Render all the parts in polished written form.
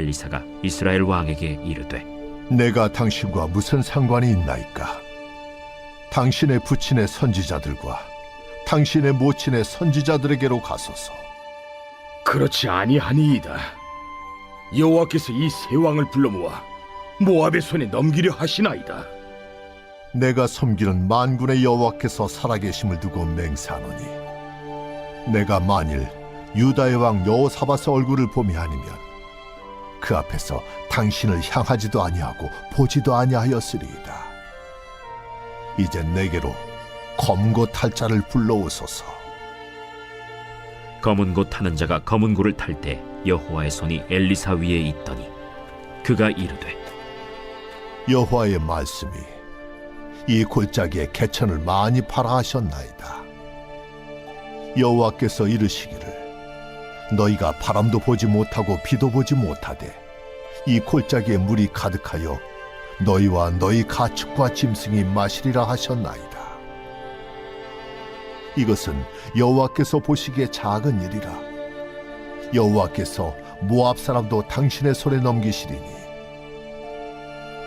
엘리사가 이스라엘 왕에게 이르되 내가 당신과 무슨 상관이 있나이까? 당신의 부친의 선지자들과 당신의 모친의 선지자들에게로 가소서. 그렇지 아니하니이다. 여호와께서 이 세 왕을 불러 모아 모압의 손에 넘기려 하시나이다. 내가 섬기는 만군의 여호와께서 살아계심을 두고 맹세하노니 내가 만일 유다의 왕 여호사밧의 얼굴을 봄이 아니면 그 앞에서 당신을 향하지도 아니하고 보지도 아니하였으리이다. 이제 내게로 검고 탈 자를 불러오소서. 검은 고 타는 자가 검은 고를 탈 때 여호와의 손이 엘리사 위에 있더니 그가 이르되 여호와의 말씀이 이 골짜기에 개천을 많이 파라 하셨나이다. 여호와께서 이르시기를 너희가 바람도 보지 못하고 비도 보지 못하되 이 골짜기에 물이 가득하여 너희와 너희 가축과 짐승이 마시리라 하셨나이다. 이것은 여호와께서 보시기에 작은 일이라. 여호와께서 모압 사람도 당신의 손에 넘기시리니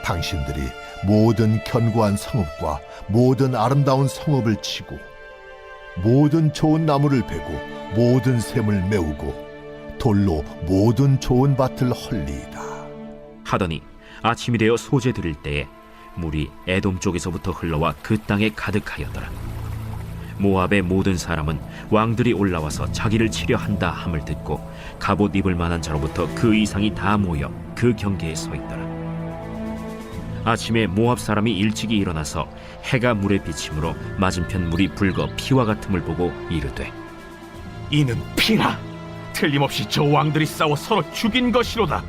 당신들이 모든 견고한 성읍과 모든 아름다운 성읍을 치고 모든 좋은 나무를 베고 모든 샘을 메우고 돌로 모든 좋은 밭을 헐리이다. 하더니 아침이 되어 소재 드릴 때에 물이 에돔 쪽에서부터 흘러와 그 땅에 가득하였더라. 모압의 모든 사람은 왕들이 올라와서 자기를 치려 한다 함을 듣고 갑옷 입을 만한 자로부터 그 이상이 다 모여 그 경계에 서 있더라. 아침에 모압 사람이 일찍이 일어나서 해가 물에 비침으로 맞은편 물이 붉어 피와 같음을 보고 이르되 이는 피라. 틀림없이 저 왕들이 싸워 서로 죽인 것이로다.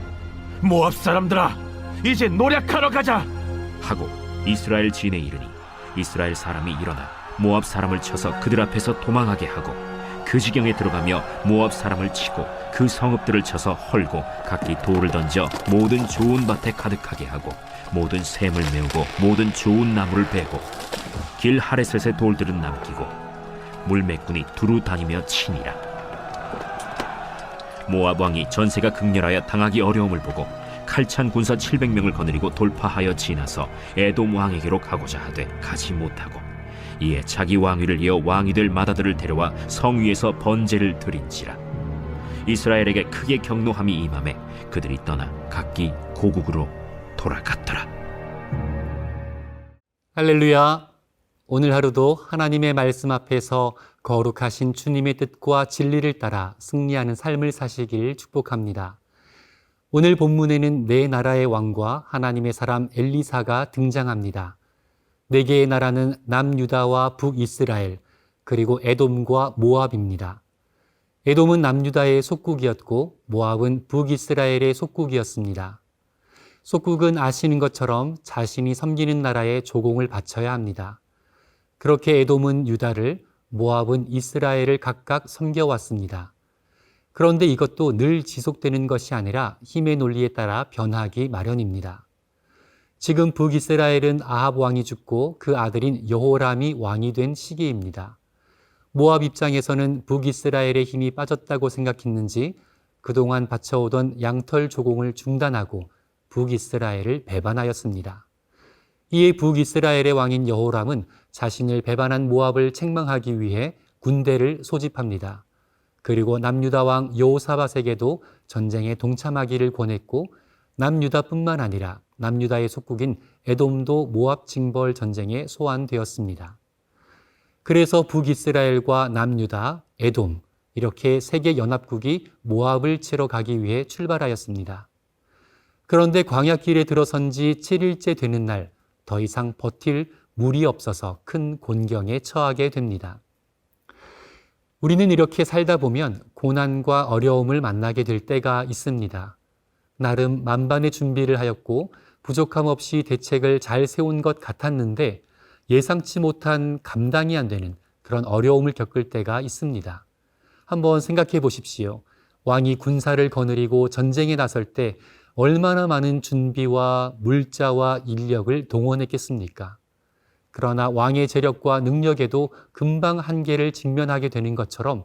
모압 사람들아, 이제 노략하러 가자 하고 이스라엘 진에 이르니 이스라엘 사람이 일어나 모압 사람을 쳐서 그들 앞에서 도망하게 하고 그 지경에 들어가며 모압 사람을 치고 그 성읍들을 쳐서 헐고 각기 돌을 던져 모든 좋은 밭에 가득하게 하고 모든 샘을 메우고 모든 좋은 나무를 베고 길 하레셋의 돌들은 남기고 물매꾼이 두루 다니며 치니라. 모압 왕이 전세가 극렬하여 당하기 어려움을 보고 칼찬 군사 700명을 거느리고 돌파하여 지나서 에돔 왕에게로 가고자 하되 가지 못하고 이에 자기 왕위를 이어 왕이 될 맏아들을 데려와 성 위에서 번제를 드린지라. 이스라엘에게 크게 경노함이 임하매 그들이 떠나 각기 고국으로 돌아갔더라. 할렐루야. 오늘 하루도 하나님의 말씀 앞에서 거룩하신 주님의 뜻과 진리를 따라 승리하는 삶을 사시길 축복합니다. 오늘 본문에는 네 나라의 왕과 하나님의 사람 엘리사가 등장합니다. 네 개의 나라는 남유다와 북이스라엘, 그리고 에돔과 모압입니다. 에돔은 남유다의 속국이었고 모압은 북이스라엘의 속국이었습니다. 속국은 아시는 것처럼 자신이 섬기는 나라에 조공을 바쳐야 합니다. 그렇게 에돔은 유다를, 모압은 이스라엘을 각각 섬겨왔습니다. 그런데 이것도 늘 지속되는 것이 아니라 힘의 논리에 따라 변하기 마련입니다. 지금 북이스라엘은 아합 왕이 죽고 그 아들인 여호람이 왕이 된 시기입니다. 모압 입장에서는 북이스라엘의 힘이 빠졌다고 생각했는지 그동안 바쳐오던 양털 조공을 중단하고 북이스라엘을 배반하였습니다. 이에 북이스라엘의 왕인 여호람은 자신을 배반한 모압을 책망하기 위해 군대를 소집합니다. 그리고 남유다 왕 여호사밧에게도 전쟁에 동참하기를 권했고 남유다뿐만 아니라 남유다의 속국인 에돔도 모압 징벌 전쟁에 소환되었습니다. 그래서 북이스라엘과 남유다, 에돔 이렇게 세 개 연합국이 모압을 치러 가기 위해 출발하였습니다. 그런데 광야길에 들어선 지 7일째 되는 날 더 이상 버틸 물이 없어서 큰 곤경에 처하게 됩니다. 우리는 이렇게 살다 보면 고난과 어려움을 만나게 될 때가 있습니다. 나름 만반의 준비를 하였고 부족함 없이 대책을 잘 세운 것 같았는데 예상치 못한 감당이 안 되는 그런 어려움을 겪을 때가 있습니다. 한번 생각해 보십시오. 왕이 군사를 거느리고 전쟁에 나설 때 얼마나 많은 준비와 물자와 인력을 동원했겠습니까? 그러나 왕의 재력과 능력에도 금방 한계를 직면하게 되는 것처럼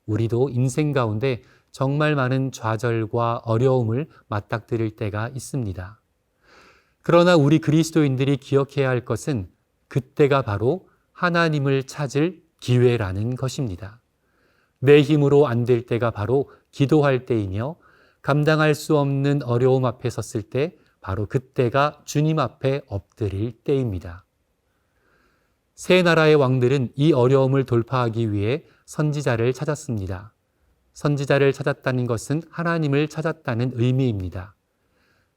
우리도 인생 가운데 정말 많은 좌절과 어려움을 맞닥뜨릴 때가 있습니다. 그러나 우리 그리스도인들이 기억해야 할 것은 그때가 바로 하나님을 찾을 기회라는 것입니다. 내 힘으로 안 될 때가 바로 기도할 때이며 감당할 수 없는 어려움 앞에 섰을 때 바로 그때가 주님 앞에 엎드릴 때입니다. 세 나라의 왕들은 이 어려움을 돌파하기 위해 선지자를 찾았습니다. 선지자를 찾았다는 것은 하나님을 찾았다는 의미입니다.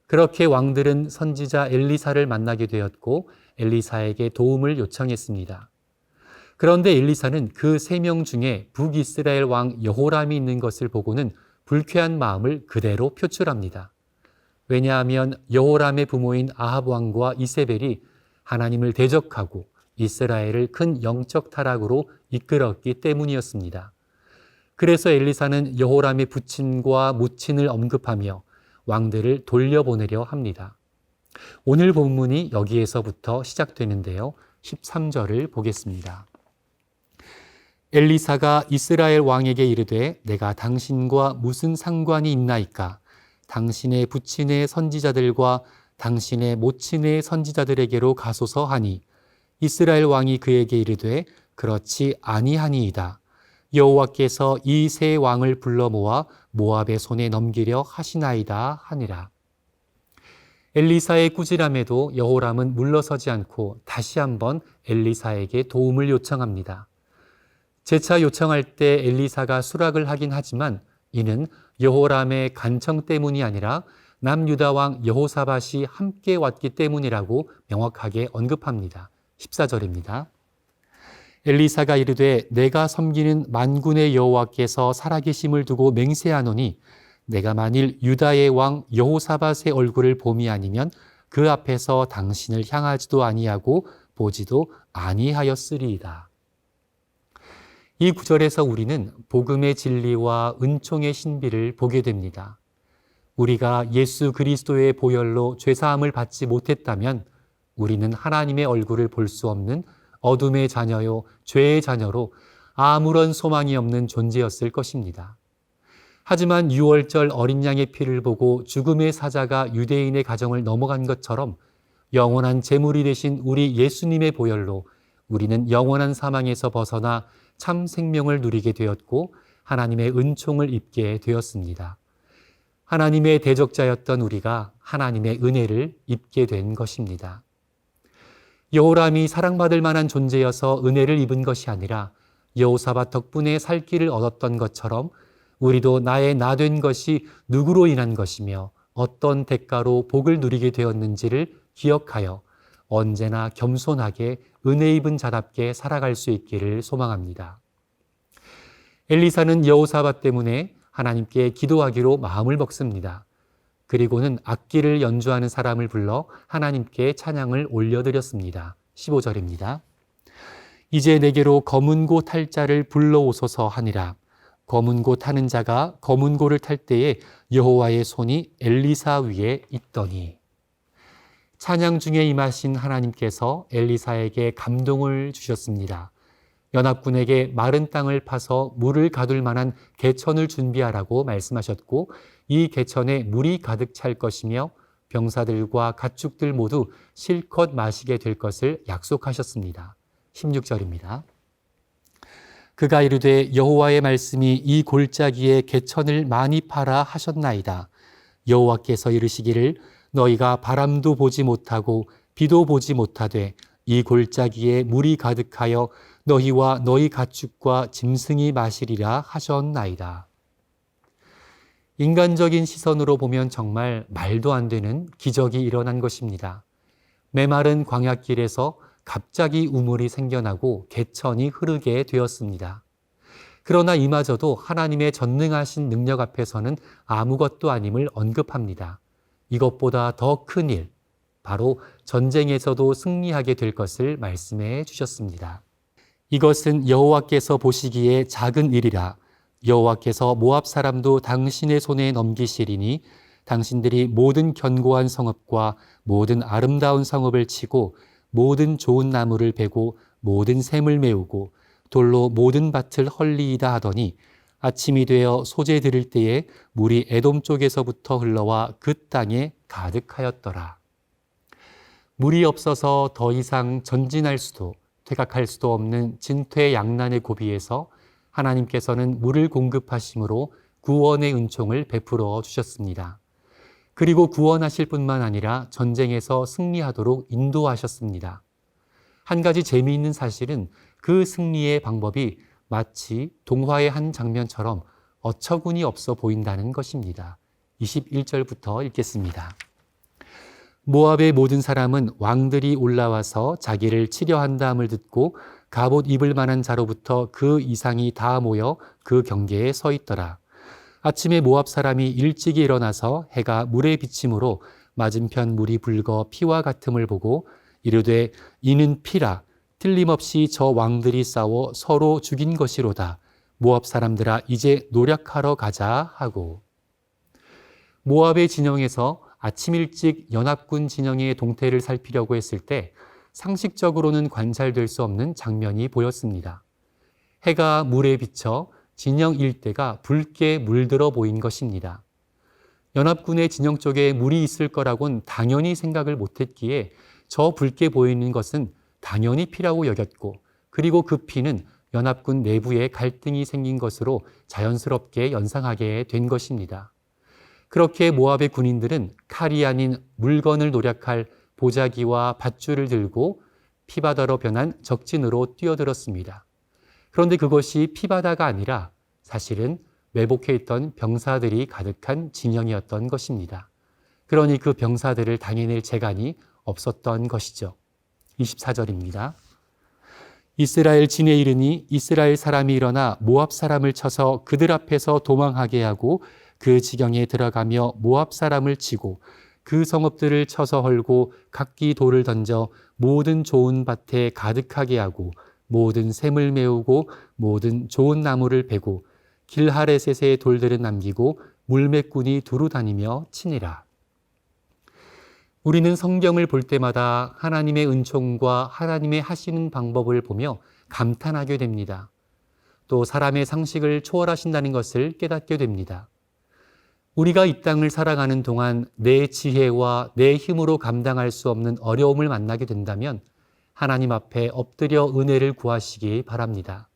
그렇게 왕들은 선지자 엘리사를 만나게 되었고 엘리사에게 도움을 요청했습니다. 그런데 엘리사는 그 3명 중에 북이스라엘 왕 여호람이 있는 것을 보고는 불쾌한 마음을 그대로 표출합니다. 왜냐하면 여호람의 부모인 아합 왕과 이세벨이 하나님을 대적하고 이스라엘을 큰 영적 타락으로 이끌었기 때문이었습니다. 그래서 엘리사는 여호람의 부친과 모친을 언급하며 왕들을 돌려보내려 합니다. 오늘 본문이 여기에서부터 시작되는데요. 13절을 보겠습니다. 엘리사가 이스라엘 왕에게 이르되 내가 당신과 무슨 상관이 있나이까? 당신의 부친의 선지자들과 당신의 모친의 선지자들에게로 가소서 하니 이스라엘 왕이 그에게 이르되 그렇지 아니하니이다. 여호와께서 이 세 왕을 불러 모아 모압의 손에 넘기려 하시나이다 하니라. 엘리사의 꾸지람에도 여호람은 물러서지 않고 다시 한번 엘리사에게 도움을 요청합니다. 재차 요청할 때 엘리사가 수락을 하긴 하지만 이는 여호람의 간청 때문이 아니라 남유다 왕 여호사밧이 함께 왔기 때문이라고 명확하게 언급합니다. 14절입니다. 엘리사가 이르되 내가 섬기는 만군의 여호와께서 살아계심을 두고 맹세하노니 내가 만일 유다의 왕 여호사밧의 얼굴을 봄이 아니면 그 앞에서 당신을 향하지도 아니하고 보지도 아니하였으리이다. 이 구절에서 우리는 복음의 진리와 은총의 신비를 보게 됩니다. 우리가 예수 그리스도의 보혈로 죄사함을 받지 못했다면 우리는 하나님의 얼굴을 볼 수 없는 어둠의 자녀요, 죄의 자녀로 아무런 소망이 없는 존재였을 것입니다. 하지만 유월절 어린 양의 피를 보고 죽음의 사자가 유대인의 가정을 넘어간 것처럼 영원한 제물이 되신 우리 예수님의 보혈로 우리는 영원한 사망에서 벗어나 참 생명을 누리게 되었고 하나님의 은총을 입게 되었습니다. 하나님의 대적자였던 우리가 하나님의 은혜를 입게 된 것입니다. 여호람이 사랑받을 만한 존재여서 은혜를 입은 것이 아니라 여호사밧 덕분에 살 길을 얻었던 것처럼 우리도 나의 나 된 것이 누구로 인한 것이며 어떤 대가로 복을 누리게 되었는지를 기억하여 언제나 겸손하게 은혜 입은 자답게 살아갈 수 있기를 소망합니다. 엘리사는 여호사밧 때문에 하나님께 기도하기로 마음을 먹습니다. 그리고는 악기를 연주하는 사람을 불러 하나님께 찬양을 올려드렸습니다. 15절입니다. 이제 내게로 검은고 탈 자를 불러오소서 하니라. 검은고 타는 자가 검은고를 탈 때에 여호와의 손이 엘리사 위에 있더니. 찬양 중에 임하신 하나님께서 엘리사에게 감동을 주셨습니다. 연합군에게 마른 땅을 파서 물을 가둘 만한 개천을 준비하라고 말씀하셨고 이 개천에 물이 가득 찰 것이며 병사들과 가축들 모두 실컷 마시게 될 것을 약속하셨습니다. 16절입니다. 그가 이르되 여호와의 말씀이 이 골짜기에 개천을 많이 파라 하셨나이다. 여호와께서 이르시기를 너희가 바람도 보지 못하고 비도 보지 못하되 이 골짜기에 물이 가득하여 너희와 너희 가축과 짐승이 마시리라 하셨나이다. 인간적인 시선으로 보면 정말 말도 안 되는 기적이 일어난 것입니다. 메마른 광야길에서 갑자기 우물이 생겨나고 개천이 흐르게 되었습니다. 그러나 이마저도 하나님의 전능하신 능력 앞에서는 아무것도 아님을 언급합니다. 이것보다 더 큰 일, 바로 전쟁에서도 승리하게 될 것을 말씀해 주셨습니다. 이것은 여호와께서 보시기에 작은 일이라. 여호와께서 모압 사람도 당신의 손에 넘기시리니 당신들이 모든 견고한 성읍과 모든 아름다운 성읍을 치고 모든 좋은 나무를 베고 모든 샘을 메우고 돌로 모든 밭을 헐리이다 하더니 아침이 되어 소재 들을 때에 물이 에돔 쪽에서부터 흘러와 그 땅에 가득하였더라. 물이 없어서 더 이상 전진할 수도 퇴각할 수도 없는 진퇴양난의 고비에서 하나님께서는 물을 공급하심으로 구원의 은총을 베풀어 주셨습니다. 그리고 구원하실 뿐만 아니라 전쟁에서 승리하도록 인도하셨습니다. 한 가지 재미있는 사실은 그 승리의 방법이 마치 동화의 한 장면처럼 어처구니 없어 보인다는 것입니다. 21절부터 읽겠습니다. 모압의 모든 사람은 왕들이 올라와서 자기를 치려한다함을 듣고 갑옷 입을 만한 자로부터 그 이상이 다 모여 그 경계에 서 있더라. 아침에 모압 사람이 일찍이 일어나서 해가 물에 비침으로 맞은편 물이 붉어 피와 같음을 보고 이르되 이는 피라. 틀림없이 저 왕들이 싸워 서로 죽인 것이로다. 모압 사람들아 이제 노력하러 가자 하고. 모압의 진영에서 아침 일찍 연합군 진영의 동태를 살피려고 했을 때 상식적으로는 관찰될 수 없는 장면이 보였습니다. 해가 물에 비쳐 진영 일대가 붉게 물들어 보인 것입니다. 연합군의 진영 쪽에 물이 있을 거라곤 당연히 생각을 못했기에 저 붉게 보이는 것은 당연히 피라고 여겼고, 그리고 그 피는 연합군 내부에 갈등이 생긴 것으로 자연스럽게 연상하게 된 것입니다. 그렇게 모압의 군인들은 칼이 아닌 물건을 노력할 보자기와 밧줄을 들고 피바다로 변한 적진으로 뛰어들었습니다. 그런데 그것이 피바다가 아니라 사실은 매복해 있던 병사들이 가득한 진영이었던 것입니다. 그러니 그 병사들을 당해낼 재간이 없었던 것이죠. 24절입니다. 이스라엘 진에 이르니 이스라엘 사람이 일어나 모압 사람을 쳐서 그들 앞에서 도망하게 하고 그 지경에 들어가며 모압 사람을 치고 그 성읍들을 쳐서 헐고 각기 돌을 던져 모든 좋은 밭에 가득하게 하고 모든 샘을 메우고 모든 좋은 나무를 베고 길하레셋의 돌들은 남기고 물매꾼이 두루 다니며 치니라. 우리는 성경을 볼 때마다 하나님의 은총과 하나님의 하시는 방법을 보며 감탄하게 됩니다. 또 사람의 상식을 초월하신다는 것을 깨닫게 됩니다. 우리가 이 땅을 살아가는 동안 내 지혜와 내 힘으로 감당할 수 없는 어려움을 만나게 된다면 하나님 앞에 엎드려 은혜를 구하시기 바랍니다.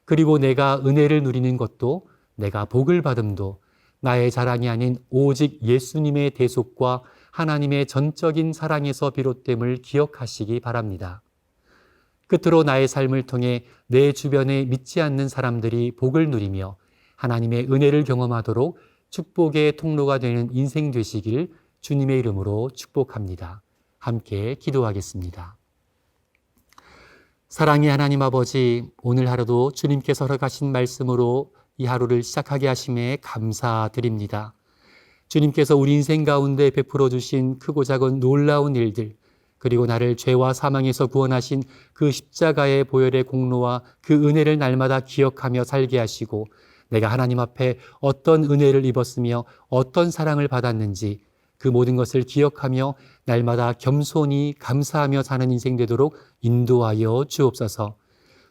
그리고 내가 은혜를 누리는 것도 내가 복을 받음도 나의 자랑이 아닌 오직 예수님의 대속과 하나님의 전적인 사랑에서 비롯됨을 기억하시기 바랍니다. 끝으로 나의 삶을 통해 내 주변에 믿지 않는 사람들이 복을 누리며 하나님의 은혜를 경험하도록 축복의 통로가 되는 인생 되시길 주님의 이름으로 축복합니다. 함께 기도하겠습니다. 사랑의 하나님 아버지, 오늘 하루도 주님께서 허락하신 말씀으로 이 하루를 시작하게 하심에 감사드립니다. 주님께서 우리 인생 가운데 베풀어 주신 크고 작은 놀라운 일들, 그리고 나를 죄와 사망에서 구원하신 그 십자가의 보혈의 공로와 그 은혜를 날마다 기억하며 살게 하시고 내가 하나님 앞에 어떤 은혜를 입었으며 어떤 사랑을 받았는지 그 모든 것을 기억하며 날마다 겸손히 감사하며 사는 인생 되도록 인도하여 주옵소서.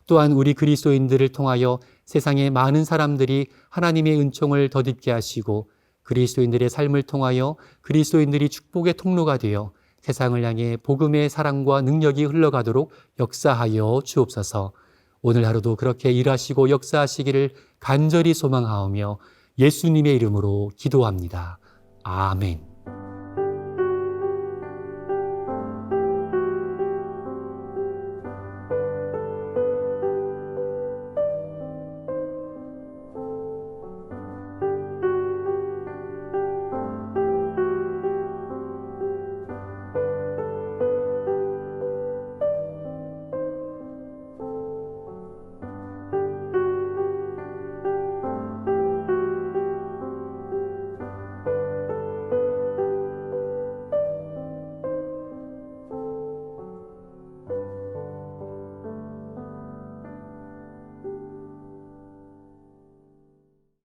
또한 우리 그리스도인들을 통하여 세상의 많은 사람들이 하나님의 은총을 덧입게 하시고 그리스도인들의 삶을 통하여 그리스도인들이 축복의 통로가 되어 세상을 향해 복음의 사랑과 능력이 흘러가도록 역사하여 주옵소서. 오늘 하루도 그렇게 일하시고 역사하시기를 간절히 소망하오며 예수님의 이름으로 기도합니다. 아멘.